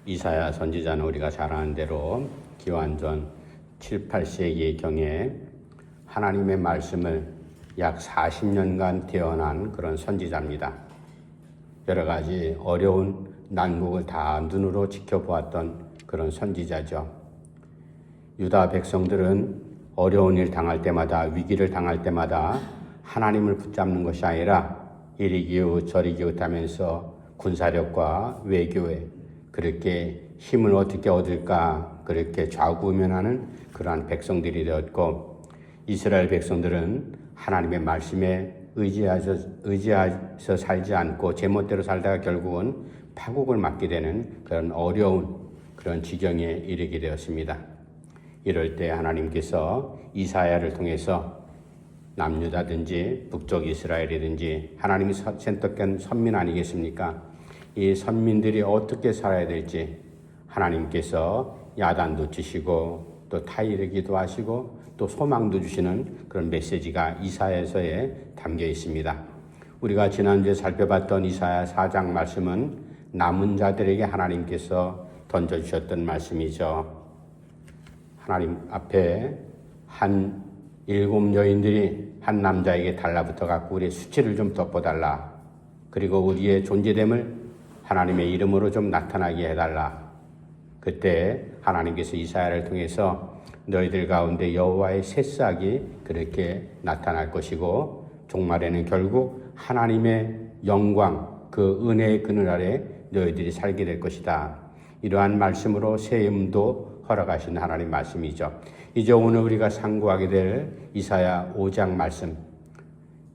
이사야 선지자는 우리가 잘 아는 대로 기원전 7, 8세기경에 하나님의 말씀을 약 40년간 대언한 그런 선지자입니다. 여러 가지 어려운 난국을 다 눈으로 지켜보았던 그런 선지자죠. 유다 백성들은 어려운 일 당할 때마다, 위기를 당할 때마다 하나님을 붙잡는 것이 아니라 이리 기웃 저리 기웃하면서 군사력과 외교에 그렇게 힘을 어떻게 얻을까 그렇게 좌우면하는 그러한 백성들이 되었고, 이스라엘 백성들은 하나님의 말씀에 의지해서 살지 않고 제멋대로 살다가 결국은 파국을 맞게 되는 그런 어려운 그런 지경에 이르게 되었습니다. 이럴 때 하나님께서 이사야를 통해서 남유다든지 북쪽 이스라엘이든지 하나님이 선택한 선민 아니겠습니까? 이 선민들이 어떻게 살아야 될지 하나님께서 야단도 치시고 또 타이르기도 하시고 또 소망도 주시는 그런 메시지가 이사야서에 담겨 있습니다. 우리가 지난주에 살펴봤던 이사야 4장 말씀은 남은 자들에게 하나님께서 던져주셨던 말씀이죠. 하나님 앞에 한 7 여인들이 한 남자에게 달라붙어 갖고 우리의 수치를 좀 덮어달라. 그리고 우리의 존재됨을 하나님의 이름으로 좀 나타나게 해달라. 그때 하나님께서 이사야를 통해서 너희들 가운데 여호와의 새싹이 그렇게 나타날 것이고 종말에는 결국 하나님의 영광, 그 은혜의 그늘 아래 너희들이 살게 될 것이다. 이러한 말씀으로 세임도 허락하신 하나님 말씀이죠. 이제 오늘 우리가 상고하게 될 이사야 5장 말씀,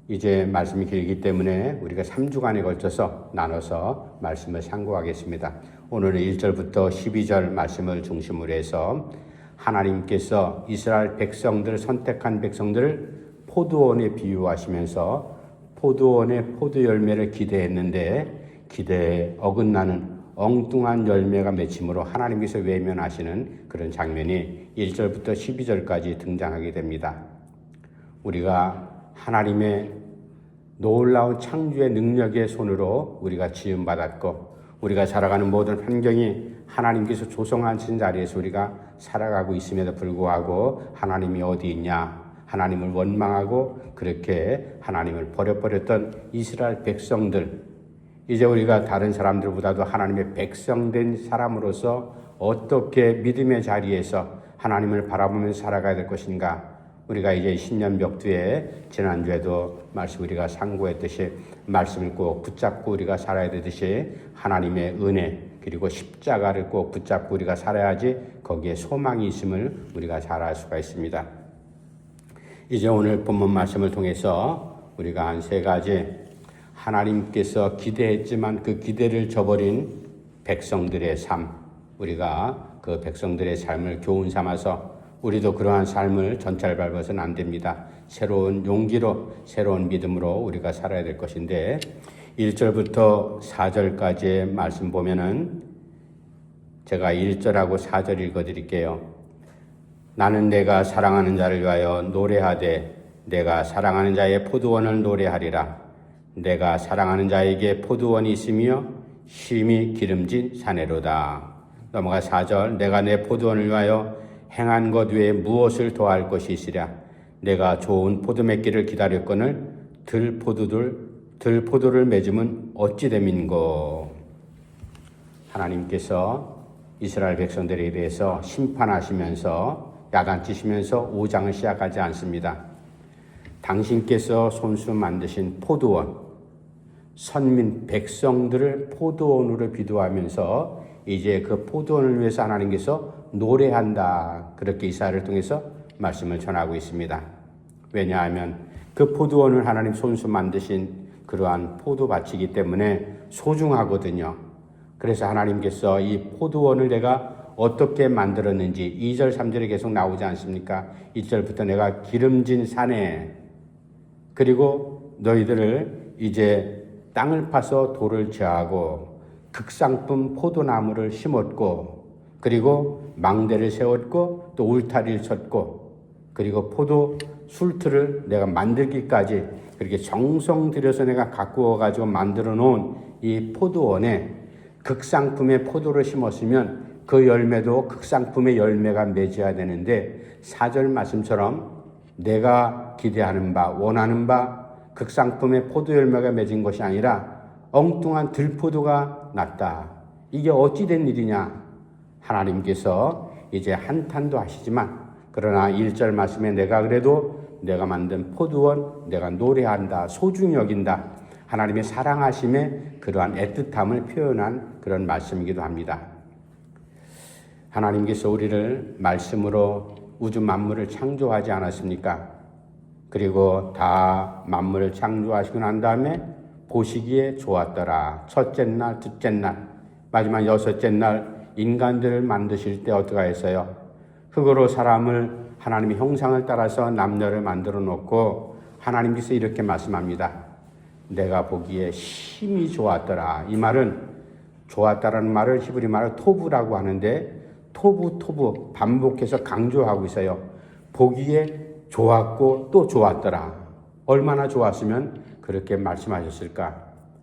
이제 말씀이 길기 때문에 우리가 3주간에 걸쳐서 나눠서 말씀을 상고하겠습니다. 오늘은 1절부터 12절 말씀을 중심으로 해서 하나님께서 이스라엘 백성들, 선택한 백성들을 포도원에 비유하시면서 포도원의 포도 열매를 기대했는데 기대에 어긋나는 엉뚱한 열매가 맺힘으로 하나님께서 외면하시는 그런 장면이 1절부터 12절까지 등장하게 됩니다. 우리가 하나님의 놀라운 창조의 능력의 손으로 우리가 지음받았고 우리가 살아가는 모든 환경이 하나님께서 조성하신 자리에서 우리가 살아가고 있음에도 불구하고 하나님이 어디 있냐, 하나님을 원망하고 그렇게 하나님을 버려버렸던 이스라엘 백성들, 이제 우리가 다른 사람들보다도 하나님의 백성된 사람으로서 어떻게 믿음의 자리에서 하나님을 바라보면서 살아가야 될 것인가. 우리가 이제 신년벽두에 지난주에도 말씀 우리가 상고했듯이 말씀을 꼭 붙잡고 우리가 살아야 되듯이 하나님의 은혜 그리고 십자가를 꼭 붙잡고 우리가 살아야지 거기에 소망이 있음을 우리가 잘 알 수가 있습니다. 이제 오늘 본문 말씀을 통해서 우리가 한 3가지 하나님께서 기대했지만 그 기대를 저버린 백성들의 삶, 우리가 그 백성들의 삶을 교훈 삼아서 우리도 그러한 삶을 전철 밟아서는 안 됩니다. 새로운 용기로 새로운 믿음으로 우리가 살아야 될 것인데 1절부터 4절까지의 말씀 보면은 제가 1절하고 4절 읽어드릴게요. 나는 내가 사랑하는 자를 위하여 노래하되 내가 사랑하는 자의 포도원을 노래하리라. 내가 사랑하는 자에게 포도원이 있으며 쉼이 기름진 사내로다. 넘어가 4절. 내가 내 포도원을 위하여 행한 것 외에 무엇을 더할 것이 있으랴. 내가 좋은 포도맺기를 기다렸거늘 들포도를 맺으면 어찌 됨인고. 하나님께서 이스라엘 백성들에 대해서 심판하시면서 야단치시면서 5장을 시작하지 않습니다. 당신께서 손수 만드신 포도원, 선민 백성들을 포도원으로 비도하면서 이제 그 포도원을 위해서 하나님께서 노래한다. 그렇게 이사야를 통해서 말씀을 전하고 있습니다. 왜냐하면 그 포도원을 하나님 손수 만드신 그러한 포도밭이기 때문에 소중하거든요. 그래서 하나님께서 이 포도원을 내가 어떻게 만들었는지 2절, 3절에 계속 나오지 않습니까? 1절부터 내가 기름진 산에 그리고 너희들을 이제 땅을 파서 돌을 제하고 극상품 포도나무를 심었고 그리고 망대를 세웠고 또 울타리를 쳤고 그리고 포도 술틀을 내가 만들기까지 그렇게 정성 들여서 내가 가꾸어 가지고 만들어 놓은 이 포도원에 극상품의 포도를 심었으면 그 열매도 극상품의 열매가 맺어야 되는데 4절 말씀처럼 내가 기대하는 바 원하는 바 극상품의 포도 열매가 맺은 것이 아니라 엉뚱한 들포도가 났다. 이게 어찌된 일이냐? 하나님께서 이제 한탄도 하시지만 그러나 1절 말씀에 내가 그래도 내가 만든 포도원 내가 노래한다. 소중히 여긴다. 하나님의 사랑하심의 그러한 애틋함을 표현한 그런 말씀이기도 합니다. 하나님께서 우리를 말씀으로 우주 만물을 창조하지 않았습니까? 그리고 다 만물을 창조하시고 난 다음에 보시기에 좋았더라. 첫째 날, 둘째 날, 마지막 여섯째 날 인간들을 만드실 때 어떻게 했어요? 흙으로 사람을 하나님의 형상을 따라서 남녀를 만들어 놓고 하나님께서 이렇게 말씀합니다. 내가 보기에 심히 좋았더라. 이 말은 좋았다라는 말을 히브리 말을 토부라고 하는데 토부 반복해서 강조하고 있어요. 보기에 좋았고 또 좋았더라. 얼마나 좋았으면 그렇게 말씀하셨을까?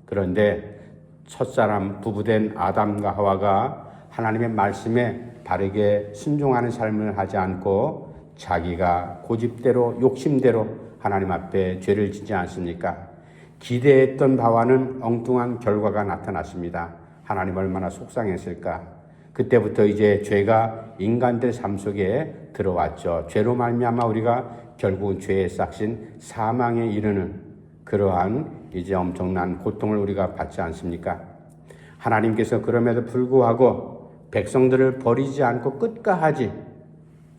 그런데 첫사람 부부된 아담과 하와가 하나님의 말씀에 바르게 순종하는 삶을 하지 않고 자기가 고집대로 욕심대로 하나님 앞에 죄를 짓지 않습니까? 기대했던 바와는 엉뚱한 결과가 나타났습니다. 하나님 얼마나 속상했을까? 그때부터 이제 죄가 인간들 삶 속에 들어왔죠. 죄로 말미암아 우리가 결국은 죄의 싹신 사망에 이르는 그러한 이제 엄청난 고통을 우리가 받지 않습니까? 하나님께서 그럼에도 불구하고 백성들을 버리지 않고 끝까지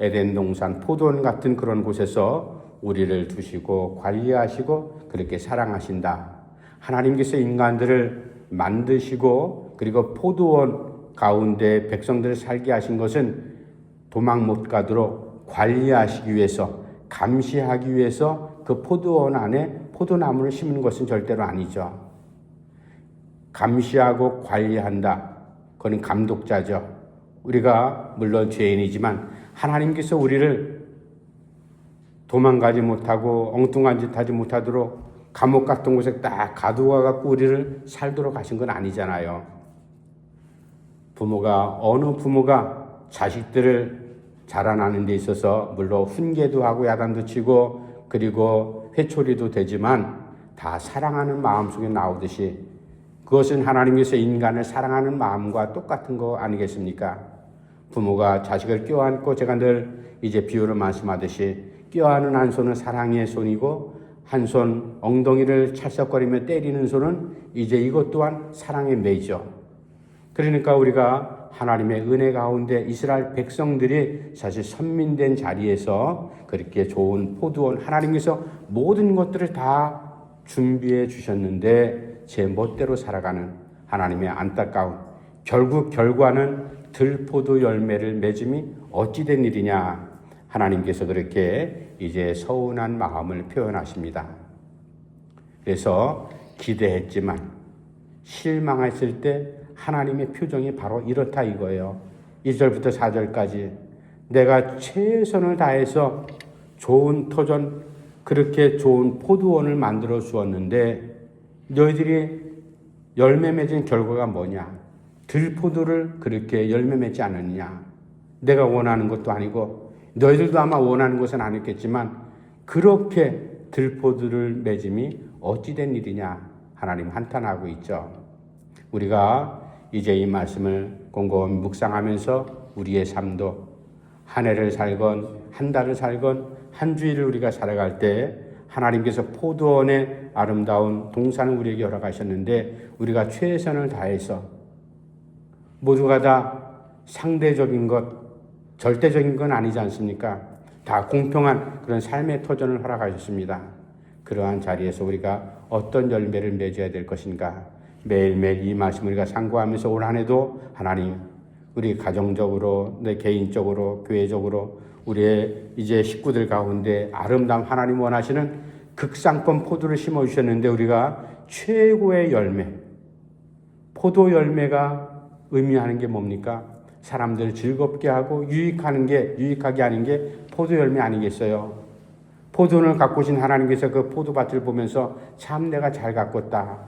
에덴 동산 포도원 같은 그런 곳에서 우리를 두시고 관리하시고 그렇게 사랑하신다. 하나님께서 인간들을 만드시고 그리고 포도원 가운데 백성들을 살게 하신 것은 도망 못 가도록 관리하시기 위해서 감시하기 위해서 그 포도원 안에 포도나무를 심는 것은 절대로 아니죠. 감시하고 관리한다. 그건 감독자죠. 우리가 물론 죄인이지만 하나님께서 우리를 도망가지 못하고 엉뚱한 짓 하지 못하도록 감옥 같은 곳에 딱 가두어 갖고 우리를 살도록 하신 건 아니잖아요. 어느 부모가 자식들을 자라나는 데 있어서 물론 훈계도 하고 야단도 치고 그리고 회초리도 되지만 다 사랑하는 마음속에 나오듯이 그것은 하나님께서 인간을 사랑하는 마음과 똑같은 거 아니겠습니까? 부모가 자식을 껴안고 제가 늘 이제 비유를 말씀하듯이 껴안은 한 손은 사랑의 손이고 한 손 엉덩이를 찰싹거리며 때리는 손은 이제 이것 또한 사랑의 매죠. 그러니까 우리가 하나님의 은혜 가운데 이스라엘 백성들이 사실 선민된 자리에서 그렇게 좋은 포도원 하나님께서 모든 것들을 다 준비해 주셨는데 제 멋대로 살아가는 하나님의 안타까운 결국 결과는 들포도 열매를 맺음이 어찌된 일이냐. 하나님께서 그렇게 이제 서운한 마음을 표현하십니다. 그래서 기대했지만 실망했을 때 하나님의 표정이 바로 이렇다 이거예요. 1절부터 4절까지 내가 최선을 다해서 좋은 터전 그렇게 좋은 포도원을 만들어 주었는데 너희들이 열매 맺은 결과가 뭐냐? 들포도를 그렇게 열매 맺지 않았냐? 내가 원하는 것도 아니고 너희들도 아마 원하는 것은 아니겠지만 그렇게 들포도를 맺음이 어찌된 일이냐? 하나님 한탄하고 있죠. 우리가 이제 이 말씀을 곰곰이 묵상하면서 우리의 삶도 한 해를 살건 한 달을 살건 한 주일을 우리가 살아갈 때 하나님께서 포도원의 아름다운 동산을 우리에게 허락하셨는데 우리가 최선을 다해서 모두가 다 상대적인 것, 절대적인 건 아니지 않습니까? 다 공평한 그런 삶의 터전을 허락하셨습니다. 그러한 자리에서 우리가 어떤 열매를 맺어야 될 것인가? 매일매일 이 말씀 우리가 상고하면서 올 한 해도 하나님 우리 가정적으로 내 개인적으로 교회적으로 우리의 이제 식구들 가운데 아름다운 하나님 원하시는 극상품 포도를 심어주셨는데 우리가 최고의 열매 포도 열매가 의미하는 게 뭡니까? 사람들을 즐겁게 하고 유익하게 하는 게 포도 열매 아니겠어요? 포도를 가꾸신 하나님께서 그 포도밭을 보면서 참 내가 잘 가꿨다.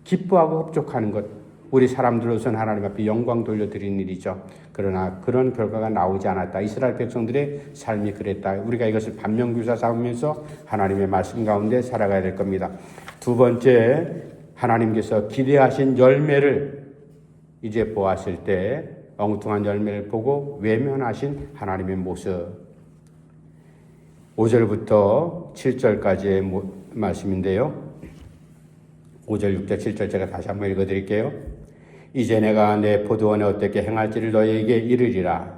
기뻐하고 흡족하는 것. 우리 사람들로서는 하나님 앞에 영광 돌려드리는 일이죠. 그러나 그런 결과가 나오지 않았다. 이스라엘 백성들의 삶이 그랬다. 우리가 이것을 반면교사 삼으면서 하나님의 말씀 가운데 살아가야 될 겁니다. 두 번째, 하나님께서 기대하신 열매를 이제 보았을 때 엉뚱한 열매를 보고 외면하신 하나님의 모습. 5절부터 7절까지의 말씀인데요. 5절, 6절, 7절 제가 다시 한번 읽어드릴게요. 이제 내가 내 포도원에 어떻게 행할지를 너희에게 이르리라.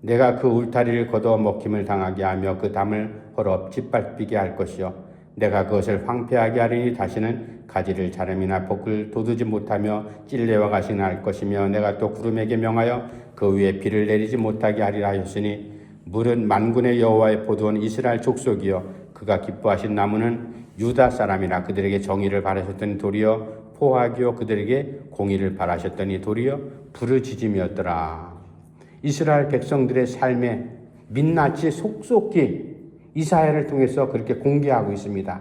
내가 그 울타리를 걷어 먹힘을 당하게 하며 그 담을 헐업 짓밟히게 할 것이요. 내가 그것을 황폐하게 하리니 다시는 가지를 자름이나 볶을 돋우지 못하며 찔레와 가시 날 것이며 내가 또 구름에게 명하여 그 위에 비를 내리지 못하게 하리라 하였으니 물은 만군의 여호와의 포도원 이스라엘 족속이요 그가 기뻐하신 나무는 유다 사람이라 그들에게 정의를 바라셨더니 도리어 포악이요 그들에게 공의를 바라셨더니 도리어 부르짖음이었더라. 이스라엘 백성들의 삶에 민낯이 속속히 이사야를 통해서 그렇게 공개하고 있습니다.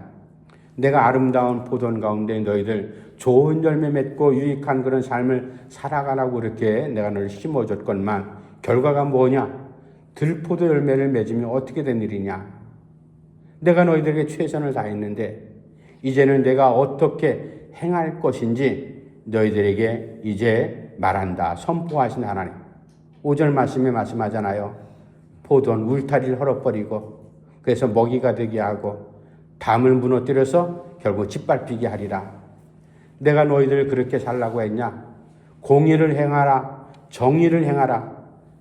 내가 아름다운 포도원 가운데 너희들 좋은 열매 맺고 유익한 그런 삶을 살아가라고 그렇게 내가 너를 심어줬건만 결과가 뭐냐? 들포도 열매를 맺으면 어떻게 된 일이냐? 내가 너희들에게 최선을 다했는데 이제는 내가 어떻게 행할 것인지 너희들에게 이제 말한다. 선포하신 하나님. 5절 말씀에 말씀하잖아요. 포도원 울타리를 헐어버리고 그래서 먹이가 되게 하고 담을 무너뜨려서 결국 짓밟히게 하리라. 내가 너희들 그렇게 살라고 했냐? 공의를 행하라. 정의를 행하라.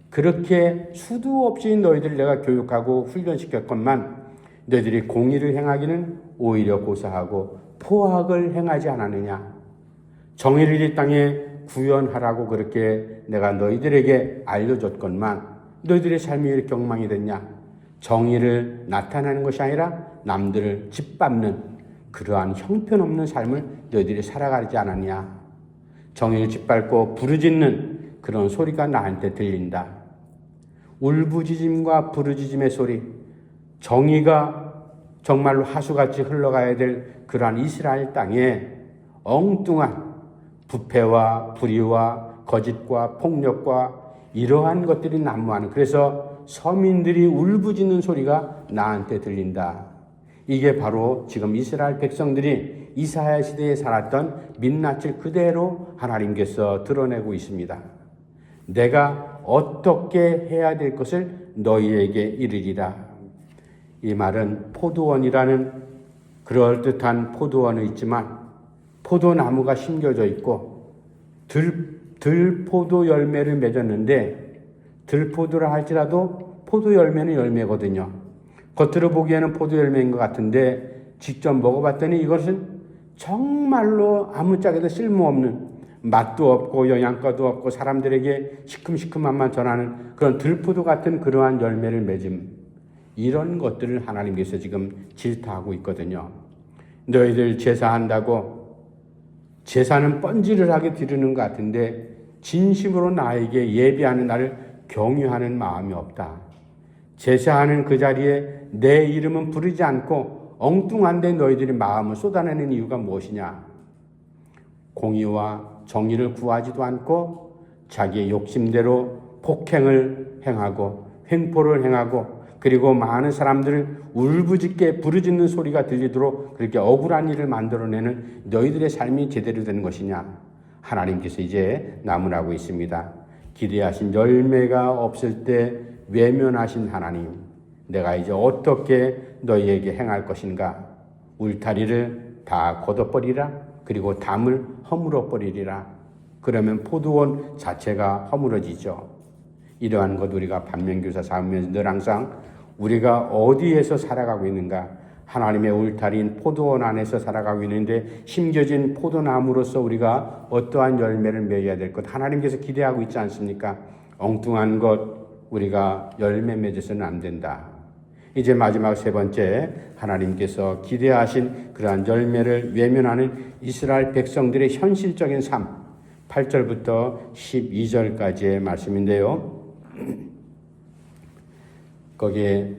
그렇게 수도 없이 너희들 내가 교육하고 훈련시켰건만 너희들이 공의를 행하기는 오히려 고사하고 포악을 행하지 않았느냐. 정의를 이 땅에 구현하라고 그렇게 내가 너희들에게 알려줬건만 너희들의 삶이 이렇게 엉망이 됐냐. 정의를 나타내는 것이 아니라 남들을 짓밟는 그러한 형편없는 삶을 너희들이 살아가지 않았냐. 정의를 짓밟고 부르짖는 그런 소리가 나한테 들린다. 울부짖음과 부르짖음의 소리, 정의가 정말로 하수같이 흘러가야 될 그러한 이스라엘 땅에 엉뚱한 부패와 불의와 거짓과 폭력과 이러한 것들이 난무하는, 그래서 서민들이 울부짖는 소리가 나한테 들린다. 이게 바로 지금 이스라엘 백성들이 이사야 시대에 살았던 민낯을 그대로 하나님께서 드러내고 있습니다. 내가 어떻게 해야 될 것을 너희에게 이르리라. 이 말은 포도원이라는 그럴듯한 포도원은 있지만 포도나무가 심겨져 있고 들포도 열매를 맺었는데 들포도라 할지라도 포도 열매는 열매거든요. 겉으로 보기에는 포도 열매인 것 같은데 직접 먹어봤더니 이것은 정말로 아무짝에도 쓸모없는, 맛도 없고 영양가도 없고 사람들에게 시큼시큼함만 전하는 그런 들포도 같은 그러한 열매를 맺음, 이런 것들을 하나님께서 지금 질타하고 있거든요. 너희들 제사한다고 제사는 뻔질을하게 드리는 것 같은데 진심으로 나에게 예배하는 나를 경유하는 마음이 없다. 제사하는 그 자리에 내 이름은 부르지 않고 엉뚱한데 너희들이 마음을 쏟아내는 이유가 무엇이냐? 공의와 정의를 구하지도 않고 자기의 욕심대로 폭행을 행하고 횡포를 행하고 그리고 많은 사람들을 울부짖게 부르짖는 소리가 들리도록 그렇게 억울한 일을 만들어내는 너희들의 삶이 제대로 되는 것이냐? 하나님께서 이제 나무라고 있습니다. 기대하신 열매가 없을 때 외면하신 하나님, 내가 이제 어떻게 너희에게 행할 것인가? 울타리를 다 걷어버리라. 그리고 담을 허물어버리리라. 그러면 포도원 자체가 허물어지죠. 이러한 것 우리가 반면교사 삼으면서 늘 항상 우리가 어디에서 살아가고 있는가? 하나님의 울타리인 포도원 안에서 살아가고 있는데 심겨진 포도나무로서 우리가 어떠한 열매를 맺어야 될 것 하나님께서 기대하고 있지 않습니까? 엉뚱한 것 우리가 열매 맺어서는 안 된다. 이제 마지막 세 번째, 하나님께서 기대하신 그러한 열매를 외면하는 이스라엘 백성들의 현실적인 삶, 8절부터 12절까지의 말씀인데요. 거기에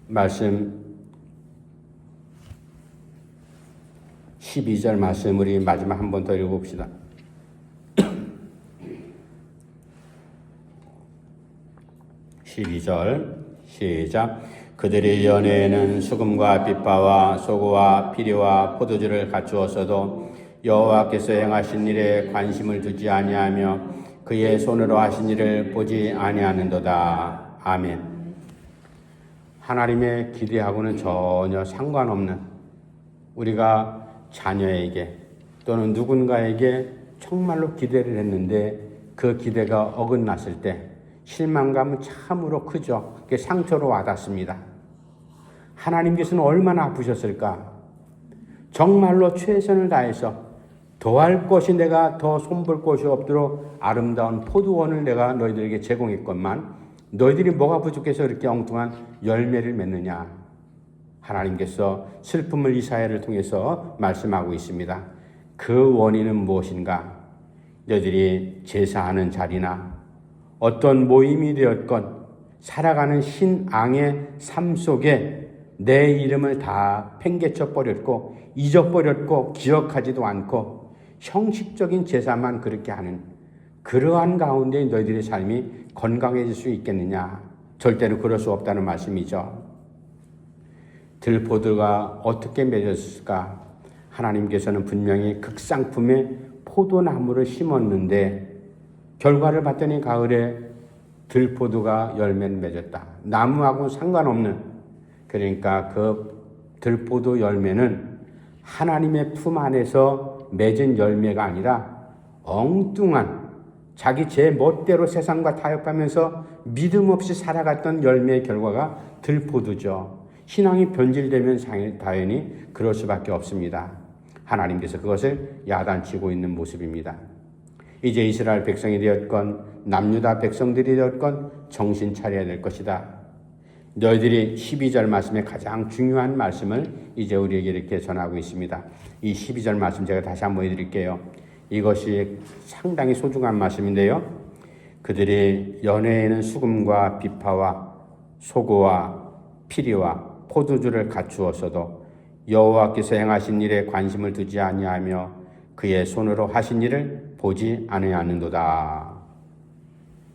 말씀 12절 말씀 우리 마지막 한 번 더 읽어봅시다. 12절 시작. 그들의 연회에는 수금과 빛바와 소고와 피리와 포도주를 갖추었어도 여호와께서 행하신 일에 관심을 두지 아니하며 그의 손으로 하신 일을 보지 아니하는도다. 아멘. 하나님의 기대하고는 전혀 상관없는 우리가 자녀에게 또는 누군가에게 정말로 기대를 했는데 그 기대가 어긋났을 때 실망감은 참으로 크죠. 그게 상처로 와닿습니다. 하나님께서는 얼마나 아프셨을까? 정말로 최선을 다해서 더할 것이 내가 더 손볼 것이 없도록 아름다운 포도원을 내가 너희들에게 제공했건만 너희들이 뭐가 부족해서 이렇게 엉뚱한 열매를 맺느냐? 하나님께서 슬픔을 이사야를 통해서 말씀하고 있습니다. 그 원인은 무엇인가? 너희들이 제사하는 자리나 어떤 모임이 되었건 살아가는 신앙의 삶 속에 내 이름을 다 팽개쳐 버렸고 잊어버렸고 기억하지도 않고 형식적인 제사만 그렇게 하는 그러한 가운데 너희들의 삶이 건강해질 수 있겠느냐? 절대로 그럴 수 없다는 말씀이죠. 들포도가 어떻게 맺었을까? 하나님께서는 분명히 극상품의 포도나무를 심었는데 결과를 봤더니 가을에 들포도가 열매를 맺었다. 나무하고는 상관없는, 그러니까 그 들포도 열매는 하나님의 품 안에서 맺은 열매가 아니라 엉뚱한 자기 제 멋대로 세상과 타협하면서 믿음 없이 살아갔던 열매의 결과가 들포도죠. 신앙이 변질되면 당연히 그럴 수밖에 없습니다. 하나님께서 그것을 야단치고 있는 모습입니다. 이제 이스라엘 백성이 되었건 남유다 백성들이 되었건 정신 차려야 될 것이다. 너희들이 12절 말씀의 가장 중요한 말씀을 이제 우리에게 이렇게 전하고 있습니다. 이 12절 말씀 제가 다시 한번 해드릴게요. 이것이 상당히 소중한 말씀인데요. 그들이 연회에는 수금과 비파와 소고와 피리와 포도주를 갖추었어도 여호와께서 행하신 일에 관심을 두지 아니하며 그의 손으로 하신 일을 보지 아니하는도다.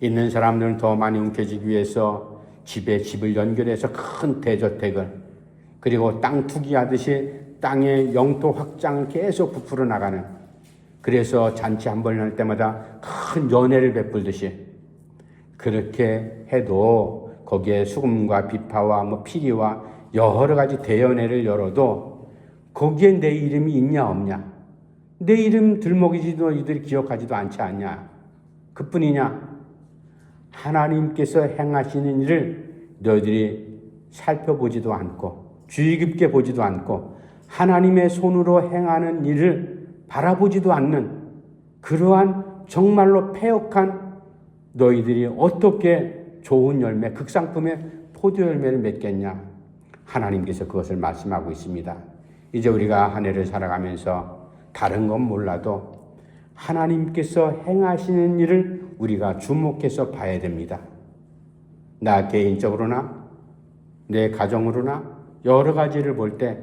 있는 사람들은 더 많이 움켜쥐기 위해서 집에 집을 연결해서 큰 대저택을 그리고 땅 투기하듯이 땅의 영토 확장을 계속 부풀어 나가는, 그래서 잔치 한 번 할 때마다 큰 연회를 베풀듯이 그렇게 해도 거기에 수금과 비파와 피리와 여러 가지 대연회를 열어도 거기에 내 이름이 있냐 없냐, 내 이름 들먹이지도 너희들이 기억하지도 않지 않냐, 그뿐이냐? 하나님께서 행하시는 일을 너희들이 살펴보지도 않고 주의 깊게 보지도 않고 하나님의 손으로 행하는 일을 바라보지도 않는 그러한 정말로 패역한 너희들이 어떻게 좋은 열매, 극상품의 포도 열매를 맺겠냐? 하나님께서 그것을 말씀하고 있습니다. 이제 우리가 한 해를 살아가면서 다른 건 몰라도 하나님께서 행하시는 일을 우리가 주목해서 봐야 됩니다. 나 개인적으로나 내 가정으로나 여러 가지를 볼 때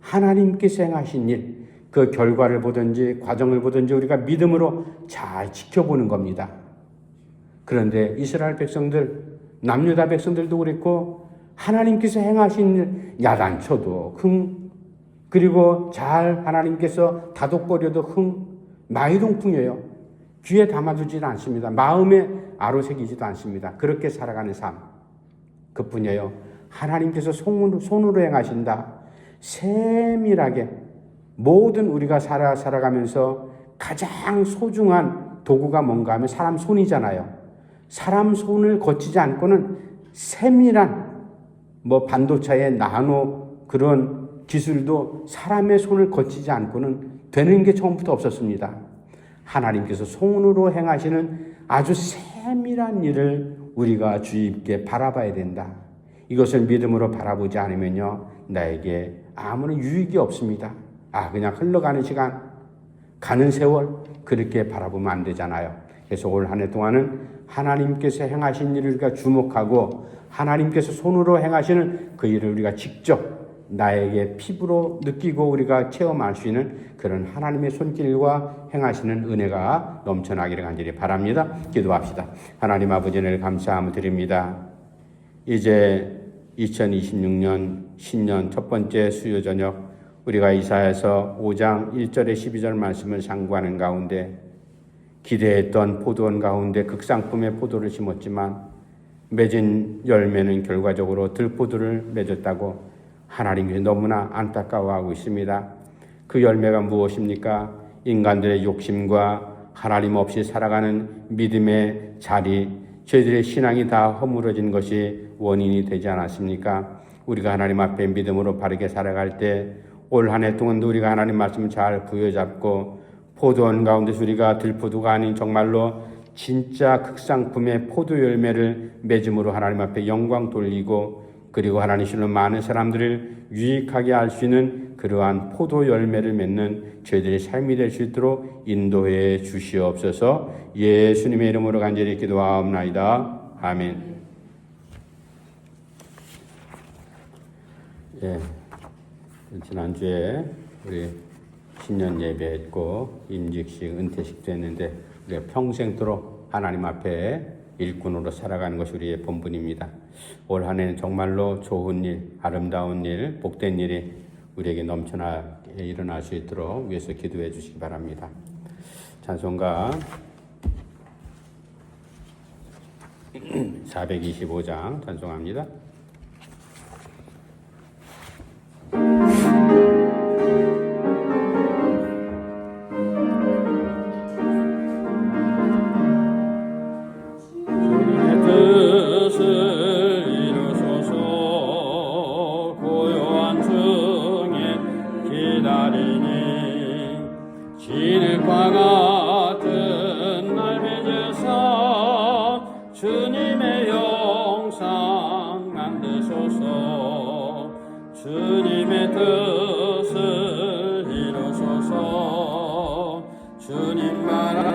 하나님께서 행하신 일, 그 결과를 보든지 과정을 보든지 우리가 믿음으로 잘 지켜보는 겁니다. 그런데 이스라엘 백성들, 남유다 백성들도 그랬고 하나님께서 행하신 일 야단쳐도 흥, 그리고 잘 하나님께서 다독거려도 흥, 마이동풍이에요. 귀에 담아두지는 않습니다. 마음에 아로새기지도 않습니다. 그렇게 살아가는 삶, 그뿐이에요. 하나님께서 손으로 행하신다. 세밀하게 모든 우리가 살아가면서 가장 소중한 도구가 뭔가 하면 사람 손이잖아요. 사람 손을 거치지 않고는 세밀한 반도체의 나노 그런 기술도 사람의 손을 거치지 않고는 되는 게 처음부터 없었습니다. 하나님께서 손으로 행하시는 아주 세밀한 일을 우리가 주의 깊게 바라봐야 된다. 이것을 믿음으로 바라보지 않으면요, 나에게 아무런 유익이 없습니다. 그냥 흘러가는 시간, 가는 세월, 그렇게 바라보면 안 되잖아요. 그래서 올 한 해 동안은 하나님께서 행하신 일을 우리가 주목하고 하나님께서 손으로 행하시는 그 일을 우리가 직접 나에게 피부로 느끼고 우리가 체험할 수 있는 그런 하나님의 손길과 행하시는 은혜가 넘쳐나기를 간절히 바랍니다. 기도합시다. 하나님 아버지, 를 감사함을 드립니다. 이제 2026년 신년 첫 번째 수요 저녁 우리가 이사야서 5장 1절에 12절 말씀을 상고하는 가운데 기대했던 포도원 가운데 극상품의 포도를 심었지만 맺은 열매는 결과적으로 들포도를 맺었다고 하나님이 너무나 안타까워하고 있습니다. 그 열매가 무엇입니까? 인간들의 욕심과 하나님 없이 살아가는 믿음의 자리, 저희들의 신앙이 다 허물어진 것이 원인이 되지 않았습니까? 우리가 하나님 앞에 믿음으로 바르게 살아갈 때 올 한 해 동안도 우리가 하나님 말씀 잘 부여잡고 포도원 가운데서 우리가 들포도가 아닌 정말로 진짜 극상품의 포도 열매를 맺음으로 하나님 앞에 영광 돌리고 그리고 하나님 실로 많은 사람들을 유익하게 할 수 있는 그러한 포도 열매를 맺는 저희들의 삶이 될 수 있도록 인도해 주시옵소서. 예수님의 이름으로 간절히 기도하옵나이다. 아멘. 예, 지난주에 우리 신년 예배했고 임직식, 은퇴식도 했는데 우리가 평생도록 하나님 앞에 일꾼으로 살아가는 것이 우리의 본분입니다. 올 한 해는 정말로 좋은 일, 아름다운 일, 복된 일이 우리에게 넘쳐나게 일어날 수 있도록 위해서 기도해 주시기 바랍니다. 찬송가 425장 찬송합니다. 진흙과 같은 날 맺으사 주님의 영상 만드소서. 주님의 뜻을 이루소서. 주님 바라